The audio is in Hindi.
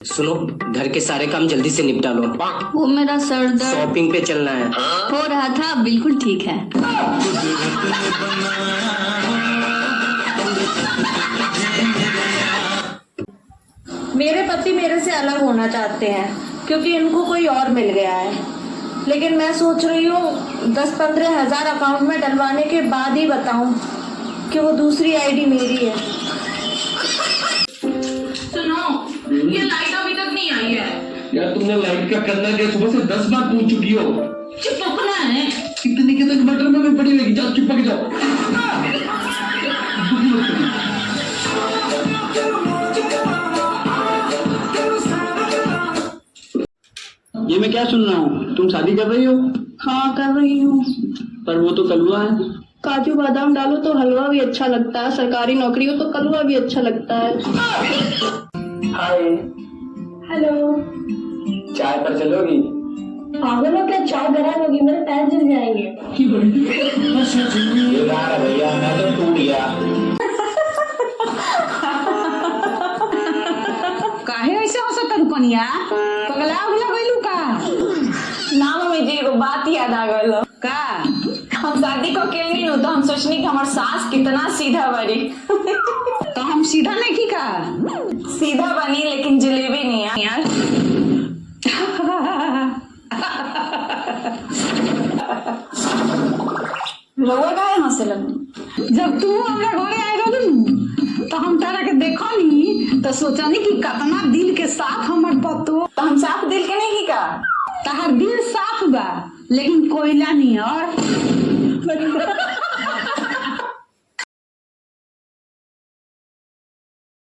सुनो, घर के सारे काम जल्दी से निपटा लो। वो मेरा सर दर्द शॉपिंग पे चलना है। हो रहा था, बिल्कुल ठीक है। मेरे पति मेरे से अलग होना चाहते हैं क्योंकि इनको कोई और मिल गया है, लेकिन मैं सोच रही हूँ 10-15 हजार अकाउंट में डलवाने के बाद ही बताऊं कि वो दूसरी आईडी मेरी है। सुनो, ये लाइट अभी तक नहीं आई है। यार तुमने लाइट का करना क्या? सुबह से 10 बार पूछ चुकी हो। चिपकना है। कितने के तक बटर में पड़ी रहेगी? जाओ चिपक जाओ। ये मैं क्या सुन रहा हूँ? तुम शादी कर रही हो? हाँ, कर रही हूँ। पर वो तो कलुआ है। काजू बादाम डालो तो हलवा भी अच्छा लगता है, सरकारी नौकरी हो तो कलवा भी अच्छा लगता है। हाय। हेलो। चाय पर चलोगी? पागल हो क्या? चाय गरम होगी, मेरे पैर जल जाएंगे। भैया मैं तो टूट गया। काहे ऐसे हंसत रुपनिया? पगला उगला गइलू का? ना मम्मी जी, एगो बात याद आ गल। का? हम शादी को के नहीं तो हम सोचनी कि हमार सास कितना सीधा बनी। तो हम सीधा नहीं की का? सीधा बनी लेकिन जलेबी नहीं है यार। रउआ काहे हंसे लगनी? जब तू हमरा घरे आए रहलू तो हम तारा के देखनी तो सोचनी कि कितना दिल के साफ हमर पतो। तो हम साफ दिल के नहीं की का? तहार दिल साफ बा लेकिन कोयला नहीं और